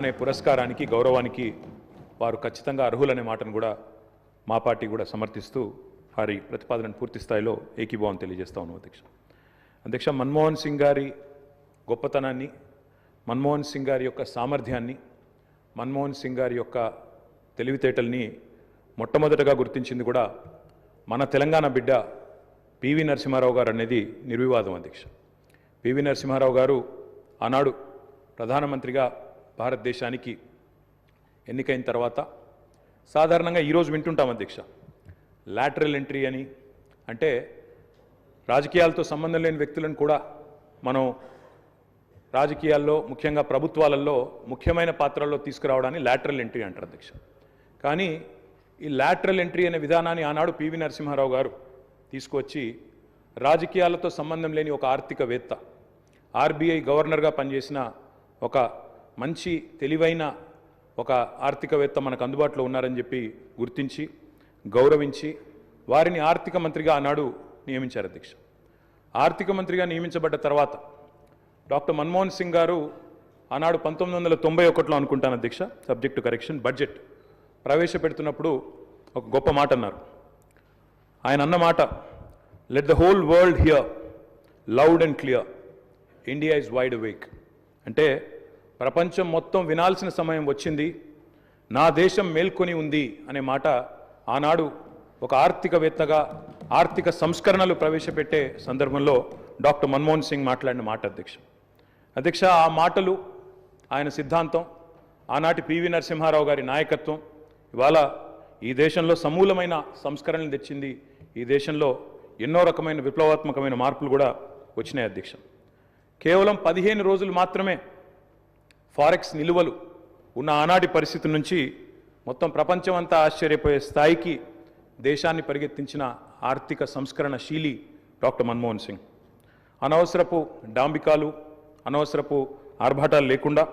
అనే పురస్కారానికి గౌరవానికి వారు ఖచ్చితంగా అర్హులనే మాటను కూడా మా పార్టీ కూడా సమర్థిస్తూ వారి ప్రతిపాదనను పూర్తి స్థాయిలో ఏకీభావం తెలియజేస్తా ఉన్నాం అధ్యక్ష మన్మోహన్ సింగ్ గారి గొప్పతనాన్ని, మన్మోహన్ సింగ్ గారి యొక్క సామర్థ్యాన్ని, మన్మోహన్ సింగ్ గారి యొక్క తెలివితేటల్ని మొట్టమొదటగా గుర్తించింది కూడా మన తెలంగాణ బిడ్డ పివి నరసింహారావు గారు అనేది నిర్వివాదం అధ్యక్ష. పివి నరసింహారావు గారు ఆనాడు ప్రధానమంత్రిగా భారతదేశానికి ఎన్నికైన తర్వాత సాధారణంగా ఈరోజు వింటుంటాం అధ్యక్ష, లాటరల్ ఎంట్రీ అని, అంటే రాజకీయాలతో సంబంధం లేని వ్యక్తులను కూడా మనం రాజకీయాల్లో ముఖ్యంగా ప్రభుత్వాలలో ముఖ్యమైన పాత్రల్లో తీసుకురావడాన్ని లాటరల్ ఎంట్రీ అంటారు అధ్యక్ష. కానీ ఈ లాటరల్ ఎంట్రీ అనే విధానాన్ని ఆనాడు పివి నరసింహారావు గారు తీసుకొచ్చి రాజకీయాలతో సంబంధం లేని ఒక ఆర్థికవేత్త, ఆర్బీఐ గవర్నర్గా పనిచేసిన ఒక మంచి తెలివైన ఒక ఆర్థికవేత్త మనకు అందుబాటులో ఉన్నారని చెప్పి గుర్తించి గౌరవించి వారిని ఆర్థిక మంత్రిగా ఆనాడు నియమించారు అధ్యక్ష. ఆర్థిక మంత్రిగా నియమించబడ్డ తర్వాత డాక్టర్ మన్మోహన్ సింగ్ గారు ఆనాడు 1991లో అనుకుంటాను అధ్యక్ష, సబ్జెక్ట్ టు కరెక్షన్, బడ్జెట్ ప్రవేశపెడుతున్నప్పుడు ఒక గొప్ప మాట అన్నారు. ఆయన అన్న మాట, let the whole world here loud and clear, India is wide awake. అంటే ప్రపంచం మొత్తం వినాల్సిన సమయం వచ్చింది, నా దేశం మేల్కొని ఉంది అనే మాట ఆనాడు ఒక ఆర్థికవేత్తగా ఆర్థిక సంస్కరణలు ప్రవేశపెట్టే సందర్భంలో డాక్టర్ మన్మోహన్ సింగ్ మాట్లాడిన మాట అధ్యక్ష. ఆ మాటలు, ఆయన సిద్ధాంతం, ఆనాటి పివి నరసింహారావు గారి నాయకత్వం ఇవాళ ఈ దేశంలో సమూలమైన సంస్కరణలు తెచ్చింది. ఈ దేశంలో ఎన్నో రకమైన విప్లవాత్మకమైన మార్పులు కూడా వచ్చినాయి అధ్యక్ష. కేవలం 15 రోజులు మాత్రమే ఫారెక్స్ నిలువలు ఉన్న ఆనాటి పరిస్థితి నుంచి మొత్తం ప్రపంచం అంతా ఆశ్చర్యపోయే స్థాయికి దేశాన్ని పరిగెత్తించిన ఆర్థిక సంస్కరణ శీలి డాక్టర్ మన్మోహన్ సింగ్. అనవసరపు డాంబికాలు, అనవసరపు ఆర్భాటాలు లేకుండా,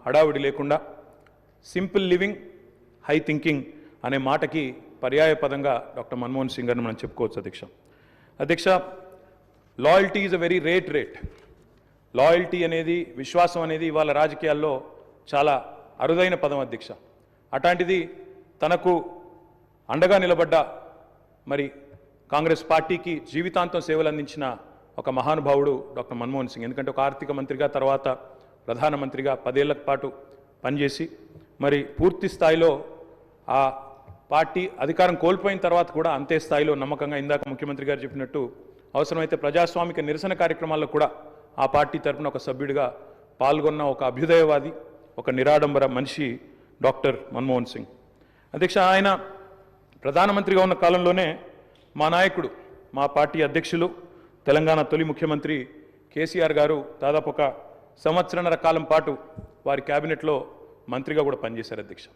హడావిడి లేకుండా సింపుల్ లివింగ్, హై థింకింగ్ అనే మాటకి పర్యాయ పదంగా డాక్టర్ మన్మోహన్ సింగ్ గారిని మనం చెప్పుకోవచ్చు అధ్యక్ష. Loyalty is a very rate. Loyalty అనేది, విశ్వాసం అనేది ఇవాళ రాజకీయాల్లో చాలా అరుదైన పదం అధ్యక్ష. అట్లాంటిది తనకు అండగా నిలబడ్డ మరి కాంగ్రెస్ పార్టీకి జీవితాంతం సేవలు అందించిన ఒక మహానుభావుడు డాక్టర్ మన్మోహన్ సింగ్. ఎందుకంటే ఒక ఆర్థిక మంత్రిగా, తర్వాత ప్రధానమంత్రిగా 10 ఏళ్ల పాటు పనిచేసి మరి పూర్తి స్థాయిలో ఆ పార్టీ అధికారం కోల్పోయిన తర్వాత కూడా అంతే స్థాయిలో నమ్మకంగా, ఇందాక ముఖ్యమంత్రి గారు చెప్పినట్టు అవసరమైతే ప్రజాస్వామిక నిరసన కార్యక్రమాల్లో కూడా ఆ పార్టీ తరఫున ఒక సభ్యుడిగా పాల్గొన్న ఒక అభ్యుదయవాది, ఒక నిరాడంబర మనిషి డాక్టర్ మన్మోహన్ సింగ్ అధ్యక్ష. ఆయన ప్రధానమంత్రిగా ఉన్న కాలంలోనే మా నాయకుడు, మా పార్టీ అధ్యక్షులు, తెలంగాణ తొలి ముఖ్యమంత్రి కేసీఆర్ గారు దాదాపు ఒక 1.5 సంవత్సరాల కాలం పాటు వారి క్యాబినెట్లో మంత్రిగా కూడా పనిచేశారు అధ్యక్ష.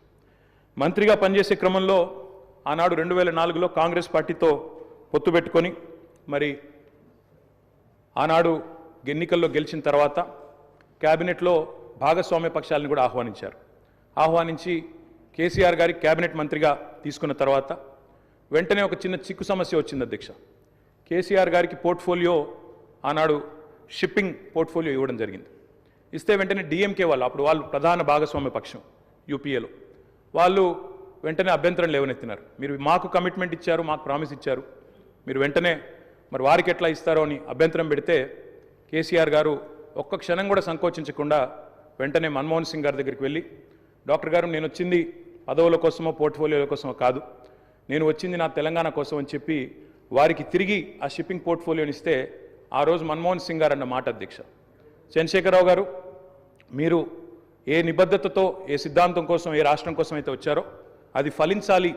మంత్రిగా పనిచేసే క్రమంలో ఆనాడు 2004లో కాంగ్రెస్ పార్టీతో పొత్తు పెట్టుకొని మరి ఆనాడు ఎన్నికల్లో గెలిచిన తర్వాత క్యాబినెట్లో భాగస్వామ్య పక్షాలను కూడా ఆహ్వానించి కేసీఆర్ గారి క్యాబినెట్ మంత్రిగా తీసుకున్న తర్వాత వెంటనే ఒక చిన్న చిక్కు సమస్య వచ్చింది అధ్యక్ష. కేసీఆర్ గారికి పోర్ట్ఫోలియో ఆనాడు షిప్పింగ్ పోర్ట్ఫోలియో ఇవ్వడం జరిగింది. ఇస్తే వెంటనే డిఎంకే వాళ్ళు, అప్పుడు వాళ్ళు ప్రధాన భాగస్వామ్య పక్షం యూపీఏలో, వాళ్ళు వెంటనే అభ్యంతరం లేవనెత్తినారు. మీరు మాకు కమిట్మెంట్ ఇచ్చారు, మాకు ప్రామిస్ ఇచ్చారు, మీరు వెంటనే మరి వారికి ఎట్లా ఇస్తారో అని అభ్యంతరం పెడితే కేసీఆర్ గారు ఒక్క క్షణం కూడా సంకోచించకుండా వెంటనే మన్మోహన్ సింగ్ గారి దగ్గరికి వెళ్ళి, డాక్టర్ గారు నేను వచ్చింది పదవుల కోసమో పోర్ట్ఫోలియోల కోసమో కాదు, నేను వచ్చింది నా తెలంగాణ కోసం అని చెప్పి వారికి తిరిగి ఆ షిప్పింగ్ పోర్ట్ఫోలియోని ఇస్తే ఆ రోజు మన్మోహన్ సింగ్ గారు అన్న మాట అధ్యక్ష, చంద్రశేఖరరావు గారు మీరు ఏ నిబద్ధతతో, ఏ సిద్ధాంతం కోసం, ఏ రాష్ట్రం కోసం అయితే వచ్చారో అది ఫలించాలి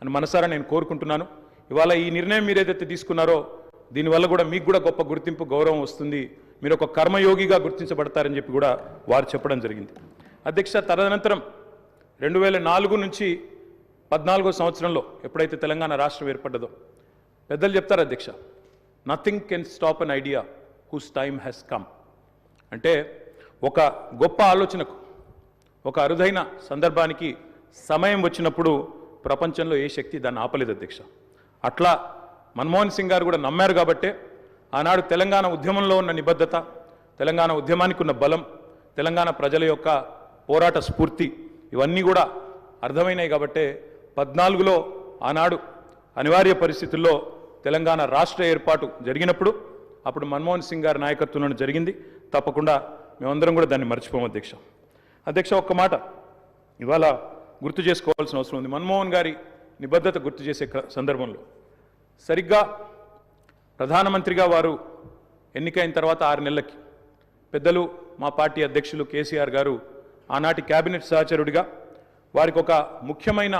అని మనసారా నేను కోరుకుంటున్నాను. ఇవాళ ఈ నిర్ణయం మీరు ఏదైతే తీసుకున్నారో దీనివల్ల కూడా మీకు కూడా గొప్ప గుర్తింపు, గౌరవం వస్తుంది, మీరు ఒక కర్మయోగిగా గుర్తించబడతారని చెప్పి కూడా వారు చెప్పడం జరిగింది అధ్యక్ష. తదనంతరం 2004 నుంచి 14వ సంవత్సరంలో ఎప్పుడైతే తెలంగాణ రాష్ట్రం ఏర్పడ్డదో పెద్దలు చెప్తారు అధ్యక్ష, nothing can stop an idea who's time has come. అంటే ఒక గొప్ప ఆలోచనకు, ఒక అరుదైన సందర్భానికి సమయం వచ్చినప్పుడు ప్రపంచంలో ఏ శక్తి దాన్ని ఆపలేదు అధ్యక్ష. అట్లా మన్మోహన్ సింగ్ గారు కూడా నమ్మారు కాబట్టే ఆనాడు తెలంగాణ ఉద్యమంలో ఉన్న నిబద్ధత, తెలంగాణ ఉద్యమానికి ఉన్న బలం, తెలంగాణ ప్రజల యొక్క పోరాట స్ఫూర్తి ఇవన్నీ కూడా అర్థమైనాయి కాబట్టే 14లో ఆనాడు అనివార్య పరిస్థితుల్లో తెలంగాణ రాష్ట్ర ఏర్పాటు జరిగినప్పుడు అప్పుడు మన్మోహన్ సింగ్ గారి నాయకత్వంలో జరిగింది. తప్పకుండా మేమందరం కూడా దాన్ని మర్చిపోము అధ్యక్ష. అధ్యక్ష, ఒక్క మాట ఇవాళ గుర్తు చేసుకోవాల్సిన అవసరం ఉంది. మన్మోహన్ గారి నిబద్ధత గుర్తు చేసే సందర్భంలో సరిగ్గా ప్రధానమంత్రిగా వారు ఎన్నికైన తర్వాత 6 నెలలకి పెద్దలు మా పార్టీ అధ్యక్షులు కేసీఆర్ గారు ఆనాటి కేబినెట్ సహచరుడిగా వారికి ఒక ముఖ్యమైన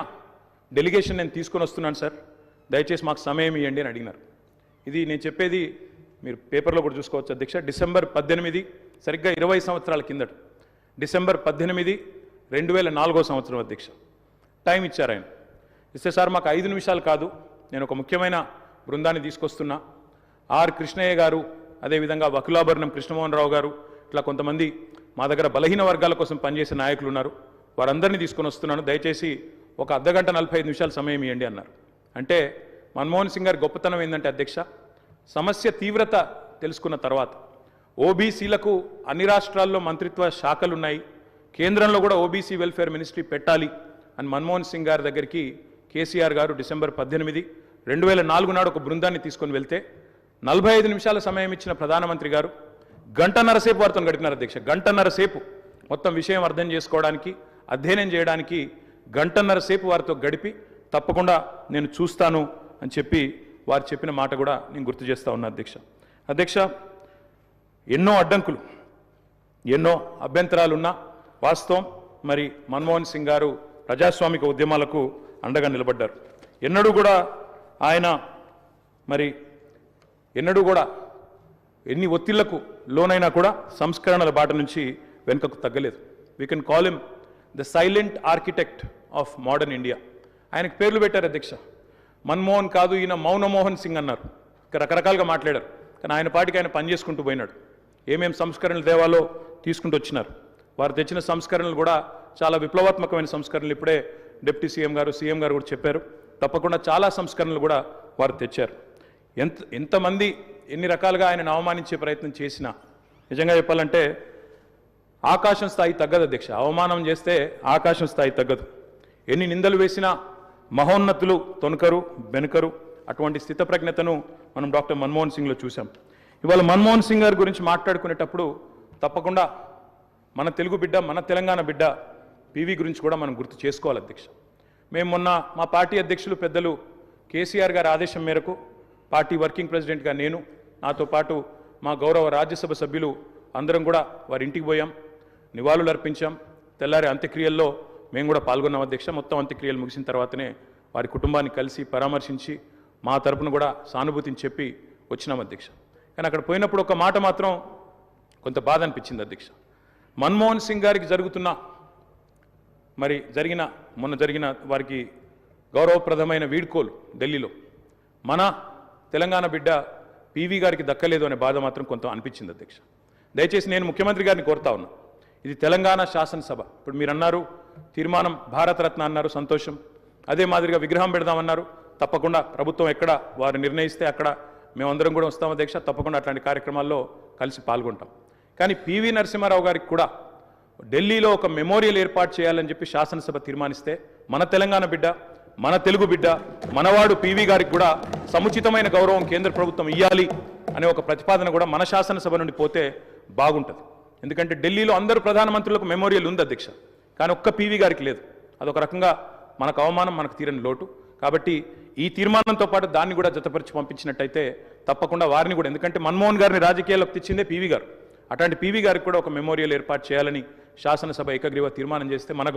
డెలిగేషన్ నేను తీసుకొని వస్తున్నాను సార్, దయచేసి మాకు సమయం ఇవ్వండి అని అడిగినారు. ఇది నేను చెప్పేది మీరు పేపర్లో కూడా చూసుకోవచ్చు అధ్యక్ష. డిసెంబర్ 18 సరిగ్గా 20 సంవత్సరాల కిందట డిసెంబర్ 18, 2004 సంవత్సరం అధ్యక్ష టైం ఇచ్చారు ఆయన. ఇస్తే సార్ మాకు 5 నిమిషాలు కాదు, నేను ఒక ముఖ్యమైన బృందాన్ని తీసుకొస్తున్నా, ఆర్ కృష్ణయ్య గారు, అదేవిధంగా వకులాభరణం కృష్ణమోహన్ రావు గారు, ఇట్లా కొంతమంది మా దగ్గర బలహీన వర్గాల కోసం పనిచేసే నాయకులు ఉన్నారు, వారందరినీ తీసుకొని వస్తున్నాను, దయచేసి ఒక అర్ధగంట 45 నిమిషాలు సమయం ఇవ్వండి అన్నారు. అంటే మన్మోహన్ సింగ్ గారి గొప్పతనం ఏంటంటే అధ్యక్ష, సమస్య తీవ్రత తెలుసుకున్న తర్వాత ఓబీసీలకు అన్ని రాష్ట్రాల్లో మంత్రిత్వ శాఖలు ఉన్నాయి, కేంద్రంలో కూడా ఓబీసీ వెల్ఫేర్ మినిస్ట్రీ పెట్టాలి అని మన్మోహన్ సింగ్ గారి దగ్గరికి కేసీఆర్ గారు డిసెంబర్ 18, 2004 నాడు ఒక బృందాన్ని తీసుకొని వెళ్తే 45 నిమిషాల సమయం ఇచ్చిన ప్రధానమంత్రి గారు గంటన్నర సేపు వారితో గడిపినారు అధ్యక్ష. గంటన్నర సేపు మొత్తం విషయం అర్థం చేసుకోవడానికి, అధ్యయనం చేయడానికి గంటన్నర సేపు వారితో గడిపి తప్పకుండా నేను చూస్తాను అని చెప్పి వారు చెప్పిన మాట కూడా నేను గుర్తు చేస్తా ఉన్నా అధ్యక్ష. అధ్యక్ష, ఎన్నో అడ్డంకులు, ఎన్నో అభ్యంతరాలున్నా వాస్తవం మరి మన్మోహన్ సింగ్ గారు ప్రజాస్వామిక ఉద్యమాలకు అండగా నిలబడ్డారు. ఎన్నడూ కూడా ఆయన మరి ఎన్నడూ కూడా ఎన్ని ఒత్తిళ్లకు లోనైనా కూడా సంస్కరణల బాట నుంచి వెనుకకు తగ్గలేదు. We can call him the silent architect of modern India. ఆయనకు పేర్లు పెట్టారు అధ్యక్ష. మన్మోహన్ కాదు, ఈయన మౌనమోహన్ సింగ్ అన్నారు. ఇక రకరకాలుగా మాట్లాడారు, కానీ ఆయన పాటికి ఆయన పనిచేసుకుంటూ పోయినాడు. ఏమేం సంస్కరణలు దేవాలో తీసుకుంటూ వచ్చినారు. వారు తెచ్చిన సంస్కరణలు కూడా చాలా విప్లవాత్మకమైన సంస్కరణలు. ఇప్పుడే డిప్యూటీ సీఎం గారు కూడా చెప్పారు. తప్పకుండా చాలా సంస్కరణలు కూడా వారు తెచ్చారు. ఎంతమంది ఎన్ని రకాలుగా ఆయనను అవమానించే ప్రయత్నం చేసినా నిజంగా చెప్పాలంటే ఆకాశం స్థాయి తగ్గదు అధ్యక్ష. అవమానం చేస్తే ఆకాశం స్థాయి తగ్గదు. ఎన్ని నిందలు వేసినా మహోన్నతులు తొనకరు బెనకరు. అటువంటి స్థితప్రజ్ఞతను మనం డాక్టర్ మన్మోహన్ సింగ్లో చూసాం. ఇవాళ మన్మోహన్ సింగ్ గారి గురించి మాట్లాడుకునేటప్పుడు తప్పకుండా మన తెలుగు బిడ్డ, మన తెలంగాణ బిడ్డ పివి గురించి కూడా మనం గుర్తు చేసుకోవాలి అధ్యక్ష. మేము మొన్న మా పార్టీ అధ్యక్షులు పెద్దలు కేసీఆర్ గారి ఆదేశం మేరకు పార్టీ వర్కింగ్ ప్రెసిడెంట్గా నేను, నాతో పాటు మా గౌరవ రాజ్యసభ సభ్యులు అందరం కూడా వారి ఇంటికి పోయాం, నివాళులు అర్పించాం. తెల్లారి అంత్యక్రియల్లో మేము కూడా పాల్గొన్నాం అధ్యక్ష. మొత్తం అంత్యక్రియలు ముగిసిన తర్వాతనే వారి కుటుంబాన్ని కలిసి పరామర్శించి మా తరపున కూడా సానుభూతిని చెప్పి వచ్చినాం అధ్యక్ష. కానీ అక్కడ పోయినప్పుడు ఒక మాట మాత్రం కొంత బాధ అనిపించింది అధ్యక్ష. మన్మోహన్ సింగ్ గారికి మొన్న జరిగిన వారికి గౌరవప్రదమైన వీడ్కోలు ఢిల్లీలో మన తెలంగాణ బిడ్డ పివి గారికి దక్కలేదు అనే బాధ మాత్రం కొంత అనిపించింది అధ్యక్ష. దయచేసి నేను ముఖ్యమంత్రి గారిని కోరుతా ఉన్నా, ఇది తెలంగాణ శాసనసభ. ఇప్పుడు మీరు అన్నారు తీర్మానం భారతరత్న అన్నారు, సంతోషం. అదే మాదిరిగా విగ్రహం పెడదామన్నారు. తప్పకుండా ప్రభుత్వం ఎక్కడ వారు నిర్ణయిస్తే అక్కడ మేమందరం కూడా వస్తాం అధ్యక్ష. తప్పకుండా అట్లాంటి కార్యక్రమాల్లో కలిసి పాల్గొంటాం. కానీ పివి నరసింహారావు గారికి కూడా ఢిల్లీలో ఒక మెమోరియల్ ఏర్పాటు చేయాలని చెప్పి శాసనసభ తీర్మానిస్తే మన తెలంగాణ బిడ్డ, మన తెలుగు బిడ్డ, మనవాడు పివి గారికి కూడా సముచితమైన గౌరవం కేంద్ర ప్రభుత్వం ఇవ్వాలి అనే ఒక ప్రతిపాదన కూడా మన శాసనసభ నుండి పోతే బాగుంటుంది. ఎందుకంటే ఢిల్లీలో అందరూ ప్రధానమంత్రులకు మెమోరియల్ ఉంది అధ్యక్ష, కానీ ఒక్క పివి గారికి లేదు. అదొక రకంగా మనకు అవమానం, మనకు తీరని లోటు. కాబట్టి ఈ తీర్మానంతో పాటు దాన్ని కూడా జతపరిచి పంపించినట్టయితే తప్పకుండా వారిని కూడా, ఎందుకంటే మన్మోహన్ గారిని రాజకీయాల్లోకి తెచ్చిందే పివి గారు, అట్లాంటి పివి గారికి కూడా ఒక మెమోరియల్ ఏర్పాటు చేయాలని శాసనసభ ఏకగ్రీవ తీర్మానం చేస్తే మన